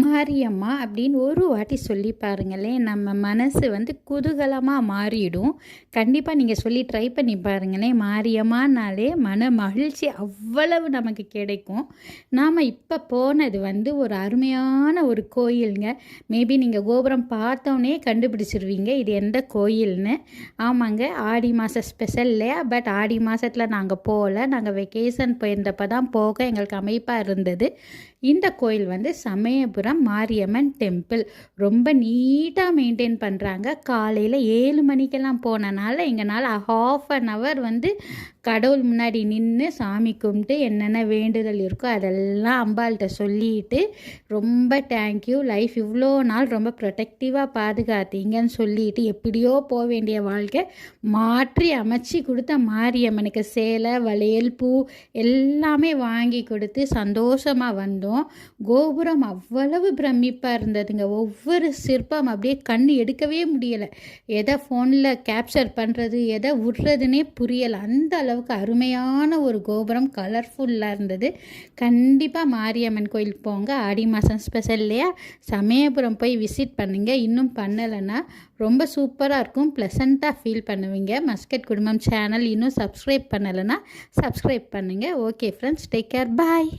மாரியம்மா அப்படின்னு ஒரு வாட்டி சொல்லி பாருங்களேன், நம்ம மனசு வந்து குதூகலமாக மாறிடும். கண்டிப்பாக நீங்கள் சொல்லி ட்ரை பண்ணி பாருங்களேன். மாரியம்மானாலே மன மகிழ்ச்சி அவ்வளவு நமக்கு கிடைக்கும். நாம் இப்போ போனது வந்து ஒரு அருமையான ஒரு கோயிலுங்க. மேபி நீங்கள் கோபுரம் பார்த்தோன்னே கண்டுபிடிச்சிருவீங்க இது எந்த கோயில்னு. ஆமாங்க, ஆடி மாத ஸ்பெஷல் இல்லையா? பட் ஆடி மாதத்தில் நாங்கள் போகல. நாங்கள் வெக்கேஷன் போயிருந்தப்போ தான் போக எங்களுக்கு அமைப்பாக இருந்தது. இந்த கோயில் வந்து சமயபுரம் மாரியம்மன் டெம்பிள். ரொம்ப நீட்டாக மெயின்டைன் பண்ணுறாங்க. காலையில் 7 மணிக்கெல்லாம் போனனால எங்களால் ½ வந்து கடவுள் முன்னாடி நின்று சாமி கும்பிட்டு என்னென்ன வேண்டுதல் இருக்கோ அதெல்லாம் அம்பாள்கிட்ட சொல்லிட்டு, ரொம்ப தேங்க்யூ, லைஃப் இவ்வளோ நாள் ரொம்ப ப்ரொடெக்டிவாக பாதுகாத்தீங்கன்னு சொல்லிட்டு, எப்படியோ போக வேண்டிய வாழ்க்கை மாற்றி அமைச்சு கொடுத்த மாரியம்மனுக்கு சேலை, வளையல், பூ எல்லாமே வாங்கி கொடுத்து சந்தோஷமாக வந்தோம். கோபுரம் அவ்வளவு பிரமிப்பாக இருந்ததுங்க. ஒவ்வொரு சிற்பம் அப்படியே கண் எடுக்கவே முடியலை. எதை ஃபோனில் கேப்சர் பண்ணுறது, எதை விட்றதுனே புரியலை. அந்த அளவுக்கு அருமையான ஒரு கோபுரம், கலர்ஃபுல்லாக இருந்தது. கண்டிப்பாக மாரியம்மன் கோயிலுக்கு போங்க. ஆடி மாதம் ஸ்பெஷல் இல்லையா? சமயபுரம் போய் விசிட் பண்ணுங்கள். இன்னும் பண்ணலைன்னா ரொம்ப சூப்பராக இருக்கும். ப்ளசண்ட்டாக ஃபீல் பண்ணுவீங்க. மஸ்கட் குடும்பம் சேனல் இன்னும் சப்ஸ்கிரைப் பண்ணலைன்னா சப்ஸ்கிரைப் பண்ணுங்கள். ஓகே ஃப்ரெண்ட்ஸ், டேக் கேர், பாய்.